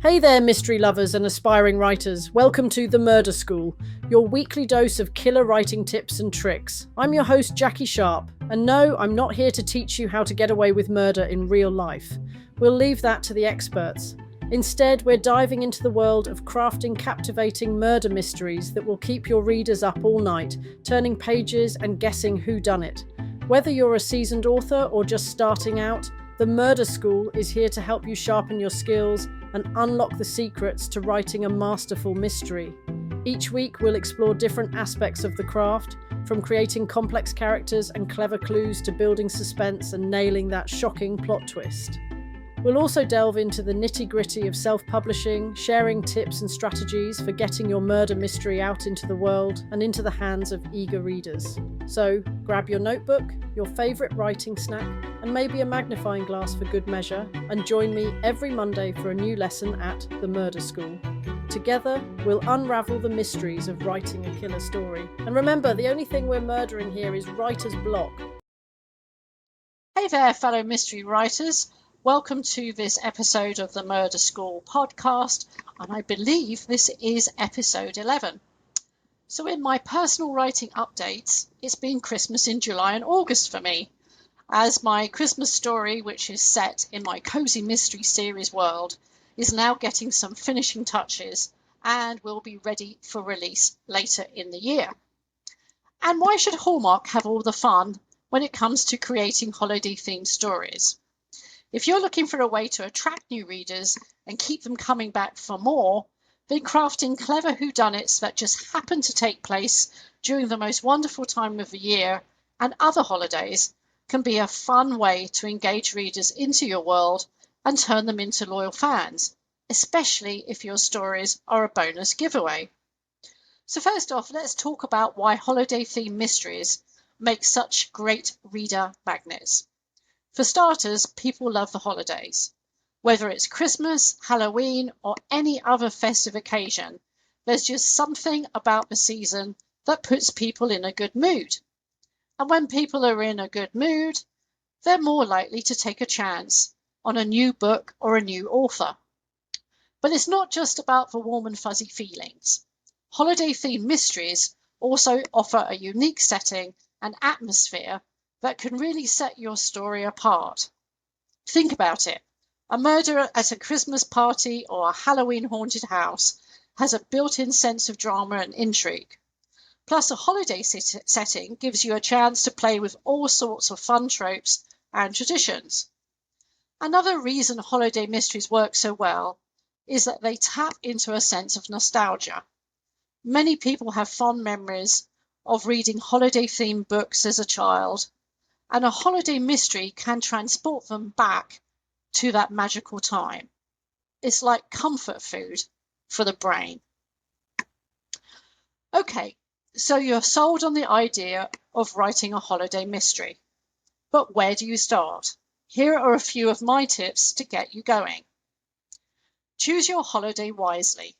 Hey there, mystery lovers and aspiring writers. Welcome to The Murder School, your weekly dose of killer writing tips and tricks. I'm your host, Jackie Sharp, and no, I'm not here to teach you how to get away with murder in real life. We'll leave that to the experts. Instead, we're diving into the world of crafting captivating murder mysteries that will keep your readers up all night, turning pages and guessing whodunit. Whether you're a seasoned author or just starting out, The Murder School is here to help you sharpen your skills and unlock the secrets to writing a masterful mystery. Each week we'll explore different aspects of the craft, from creating complex characters and clever clues to building suspense and nailing that shocking plot twist. We'll also delve into the nitty-gritty of self-publishing, sharing tips and strategies for getting your murder mystery out into the world and into the hands of eager readers. So grab your notebook, your favourite writing snack, and maybe a magnifying glass for good measure, and join me every Monday for a new lesson at The Murder School. Together, we'll unravel the mysteries of writing a killer story. And remember, the only thing we're murdering here is writer's block. Hey there, fellow mystery writers. Welcome to this episode of the Murder School podcast, and I believe this is episode 11. So in my personal writing updates, it's been Christmas in July and August for me, as my Christmas story, which is set in my cozy mystery series world, is now getting some finishing touches and will be ready for release later in the year. And why should Hallmark have all the fun when it comes to creating holiday-themed stories? If you're looking for a way to attract new readers and keep them coming back for more, then crafting clever whodunits that just happen to take place during the most wonderful time of the year and other holidays can be a fun way to engage readers into your world and turn them into loyal fans, especially if your stories are a bonus giveaway. So first off, let's talk about why holiday-themed mysteries make such great reader magnets. For starters, people love the holidays. Whether it's Christmas, Halloween, or any other festive occasion, there's just something about the season that puts people in a good mood. And when people are in a good mood, they're more likely to take a chance on a new book or a new author. But it's not just about the warm and fuzzy feelings. Holiday-themed mysteries also offer a unique setting and atmosphere that can really set your story apart. Think about it. A murder at a Christmas party or a Halloween haunted house has a built-in sense of drama and intrigue. Plus, a holiday setting gives you a chance to play with all sorts of fun tropes and traditions. Another reason holiday mysteries work so well is that they tap into a sense of nostalgia. Many people have fond memories of reading holiday-themed books as a child, and a holiday mystery can transport them back to that magical time. It's like comfort food for the brain. Okay, so you're sold on the idea of writing a holiday mystery. But where do you start? Here are a few of my tips to get you going. Choose your holiday wisely.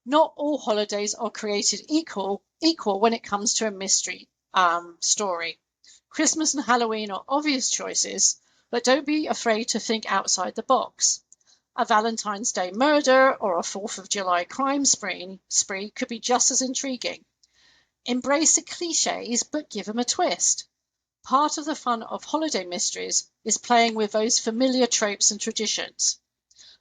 Not all holidays are created equal when it comes to a mystery story. Christmas and Halloween are obvious choices, but don't be afraid to think outside the box. A Valentine's Day murder or a 4th of July crime spree could be just as intriguing. Embrace the cliches, but give them a twist. Part of the fun of holiday mysteries is playing with those familiar tropes and traditions.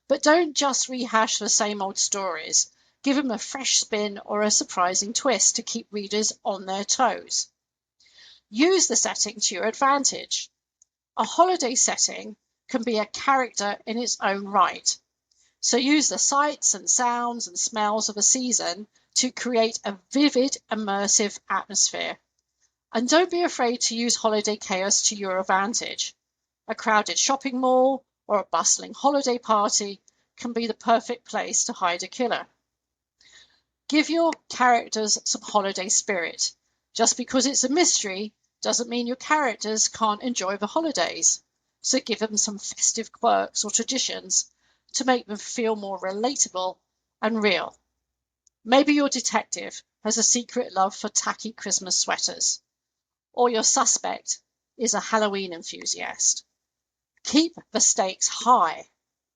But don't just rehash the same old stories. Give them a fresh spin or a surprising twist to keep readers on their toes. Use the setting to your advantage. A holiday setting can be a character in its own right. So use the sights and sounds and smells of a season to create a vivid, immersive atmosphere. And don't be afraid to use holiday chaos to your advantage. A crowded shopping mall or a bustling holiday party can be the perfect place to hide a killer. Give your characters some holiday spirit. Just because it's a mystery doesn't mean your characters can't enjoy the holidays. So give them some festive quirks or traditions to make them feel more relatable and real. Maybe your detective has a secret love for tacky Christmas sweaters, or your suspect is a Halloween enthusiast. Keep the stakes high.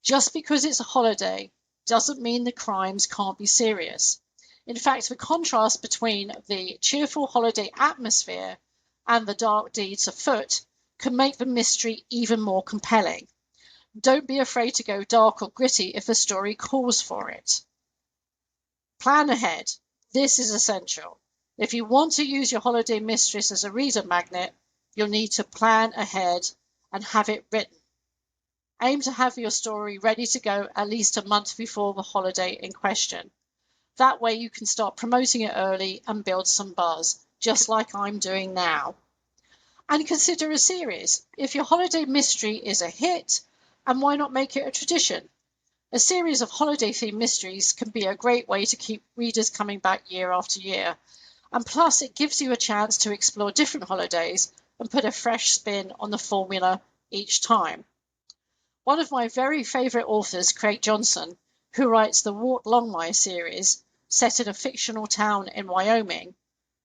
Just because it's a holiday doesn't mean the crimes can't be serious. In fact, the contrast between the cheerful holiday atmosphere and the dark deeds afoot can make the mystery even more compelling. Don't be afraid to go dark or gritty if the story calls for it. Plan ahead. This is essential. If you want to use your holiday mistress as a reader magnet, you'll need to plan ahead and have it written. Aim to have your story ready to go at least a month before the holiday in question. That way you can start promoting it early and build some buzz, just like I'm doing now. And consider a series. If your holiday mystery is a hit, and why not make it a tradition? A series of holiday-themed mysteries can be a great way to keep readers coming back year after year. And plus, it gives you a chance to explore different holidays and put a fresh spin on the formula each time. One of my very favourite authors, Craig Johnson, who writes the Walt Longmire series, set in a fictional town in Wyoming,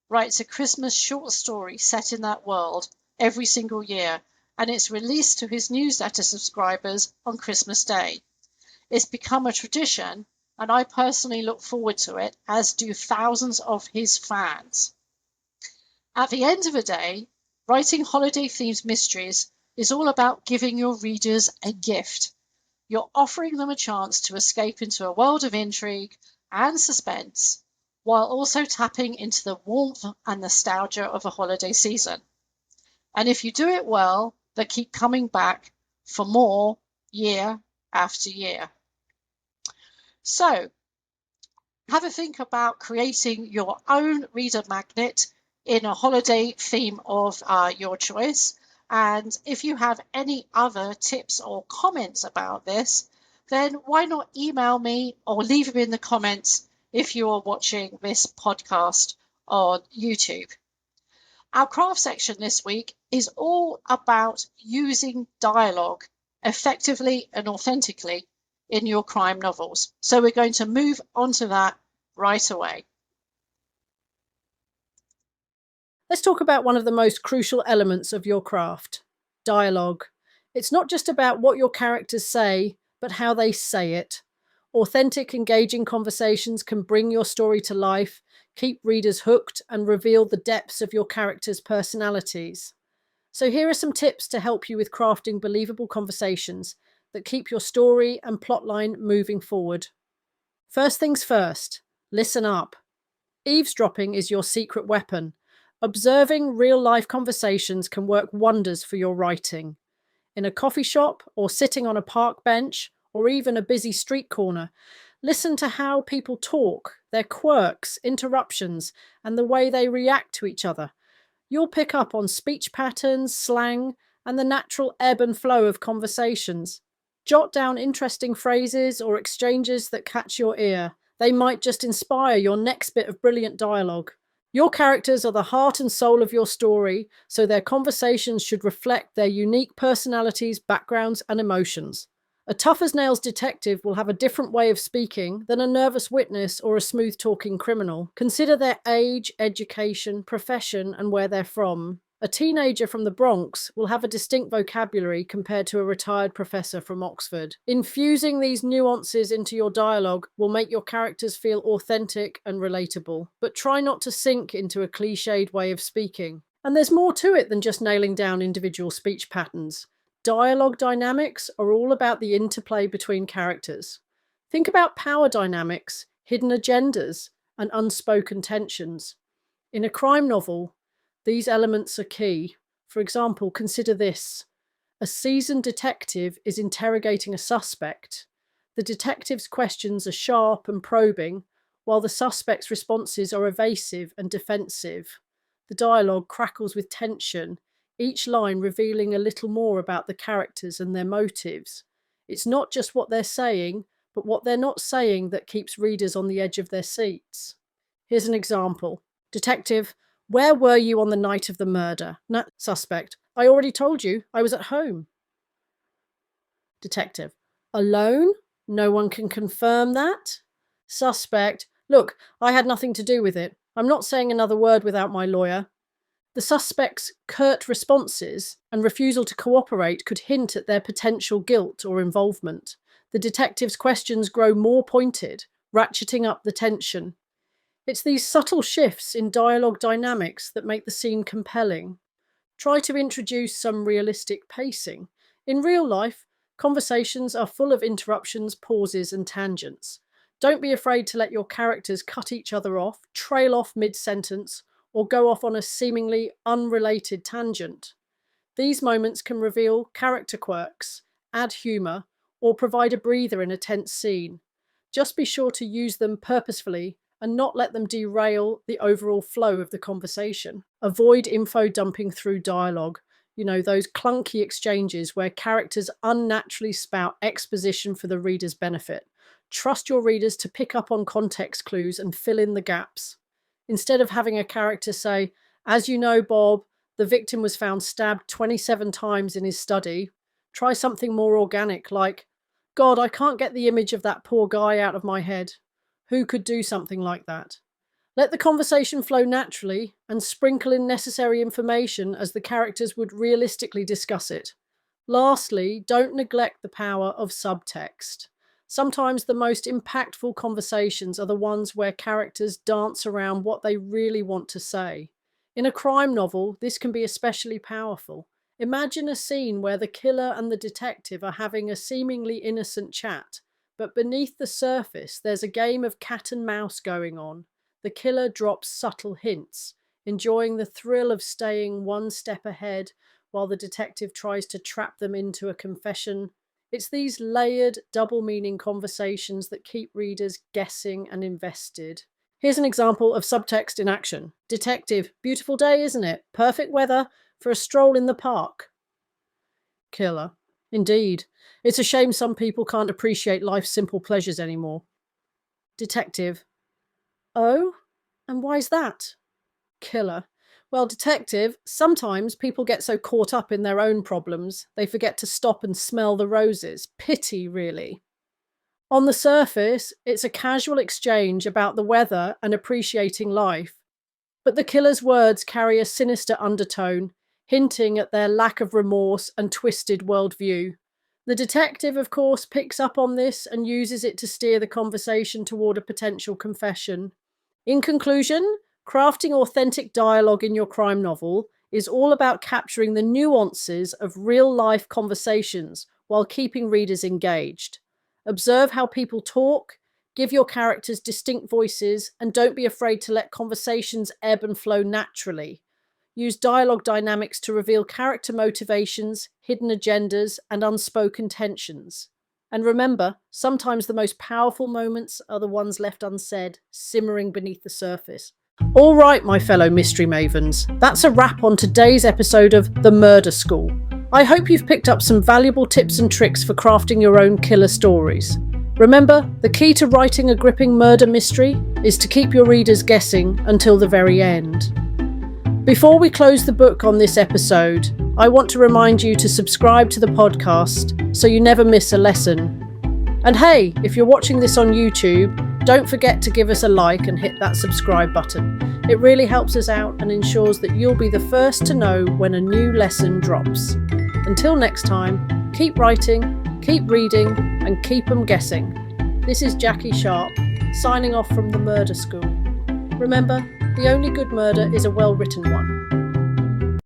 writes a Christmas short story set in that world every single year, and it's released to his newsletter subscribers on Christmas Day. It's become a tradition, and I personally look forward to it, as do thousands of his fans. At the end of the day, writing holiday-themed mysteries is all about giving your readers a gift. You're offering them a chance to escape into a world of intrigue and suspense, while also tapping into the warmth and nostalgia of a holiday season. And if you do it well, they keep coming back for more year after year. So, have a think about creating your own reader magnet in a holiday theme of your choice. And if you have any other tips or comments about this, then why not email me or leave them in the comments if you are watching this podcast on YouTube. Our craft section this week is all about using dialogue effectively and authentically in your crime novels. So we're going to move on to that right away. Let's talk about one of the most crucial elements of your craft, dialogue. It's not just about what your characters say, but how they say it. Authentic, engaging conversations can bring your story to life, keep readers hooked, and reveal the depths of your characters' personalities. So here are some tips to help you with crafting believable conversations that keep your story and plotline moving forward. First things first, listen up. Eavesdropping is your secret weapon. Observing real-life conversations can work wonders for your writing. In a coffee shop, or sitting on a park bench, or even a busy street corner, listen to how people talk, their quirks, interruptions, and the way they react to each other. You'll pick up on speech patterns, slang, and the natural ebb and flow of conversations. Jot down interesting phrases or exchanges that catch your ear. They might just inspire your next bit of brilliant dialogue. Your characters are the heart and soul of your story, so their conversations should reflect their unique personalities, backgrounds, and emotions. A tough-as-nails detective will have a different way of speaking than a nervous witness or a smooth-talking criminal. Consider their age, education, profession, and where they're from. A teenager from the Bronx will have a distinct vocabulary compared to a retired professor from Oxford. Infusing these nuances into your dialogue will make your characters feel authentic and relatable, but try not to sink into a cliched way of speaking. And there's more to it than just nailing down individual speech patterns. Dialogue dynamics are all about the interplay between characters. Think about power dynamics, hidden agendas, and unspoken tensions. In a crime novel, these elements are key. For example, consider this. A seasoned detective is interrogating a suspect. The detective's questions are sharp and probing, while the suspect's responses are evasive and defensive. The dialogue crackles with tension, each line revealing a little more about the characters and their motives. It's not just what they're saying, but what they're not saying that keeps readers on the edge of their seats. Here's an example. Detective: where were you on the night of the murder? Suspect: I already told you, I was at home. Detective: alone? No one can confirm that? Suspect: look, I had nothing to do with it. I'm not saying another word without my lawyer. The suspect's curt responses and refusal to cooperate could hint at their potential guilt or involvement. The detective's questions grow more pointed, ratcheting up the tension. It's these subtle shifts in dialogue dynamics that make the scene compelling. Try to introduce some realistic pacing. In real life, conversations are full of interruptions, pauses, and tangents. Don't be afraid to let your characters cut each other off, trail off mid sentence, or go off on a seemingly unrelated tangent. These moments can reveal character quirks, add humour, or provide a breather in a tense scene. Just be sure to use them purposefully and not let them derail the overall flow of the conversation. Avoid info dumping through dialogue. Those clunky exchanges where characters unnaturally spout exposition for the reader's benefit. Trust your readers to pick up on context clues and fill in the gaps. Instead of having a character say, "As you know, Bob, the victim was found stabbed 27 times in his study," try something more organic like, "God, I can't get the image of that poor guy out of my head. Who could do something like that?" Let the conversation flow naturally and sprinkle in necessary information as the characters would realistically discuss it. Lastly, don't neglect the power of subtext. Sometimes the most impactful conversations are the ones where characters dance around what they really want to say. In a crime novel, this can be especially powerful. Imagine a scene where the killer and the detective are having a seemingly innocent chat, but beneath the surface there's a game of cat and mouse going on. The killer drops subtle hints, enjoying the thrill of staying one step ahead while the detective tries to trap them into a confession. It's these layered, double-meaning conversations that keep readers guessing and invested. Here's an example of subtext in action. Detective: "Beautiful day, isn't it? Perfect weather for a stroll in the park." Killer: "Indeed. It's a shame some people can't appreciate life's simple pleasures anymore." Detective: "Oh? And why's that?" Killer: "Well, detective, sometimes people get so caught up in their own problems, they forget to stop and smell the roses. Pity, really." On the surface, it's a casual exchange about the weather and appreciating life, but the killer's words carry a sinister undertone, hinting at their lack of remorse and twisted worldview. The detective, of course, picks up on this and uses it to steer the conversation toward a potential confession. In conclusion, crafting authentic dialogue in your crime novel is all about capturing the nuances of real-life conversations while keeping readers engaged. Observe how people talk, give your characters distinct voices, and don't be afraid to let conversations ebb and flow naturally. Use dialogue dynamics to reveal character motivations, hidden agendas, and unspoken tensions. And remember, sometimes the most powerful moments are the ones left unsaid, simmering beneath the surface. All right, my fellow mystery mavens, that's a wrap on today's episode of The Murder School. I hope you've picked up some valuable tips and tricks for crafting your own killer stories. Remember, the key to writing a gripping murder mystery is to keep your readers guessing until the very end. Before we close the book on this episode, I want to remind you to subscribe to the podcast so you never miss a lesson. And hey, if you're watching this on YouTube, don't forget to give us a like and hit that subscribe button. It really helps us out and ensures that you'll be the first to know when a new lesson drops. Until next time, keep writing, keep reading, and keep 'em guessing. This is Jackie Sharp, signing off from the Murder School. Remember, the only good murder is a well-written one.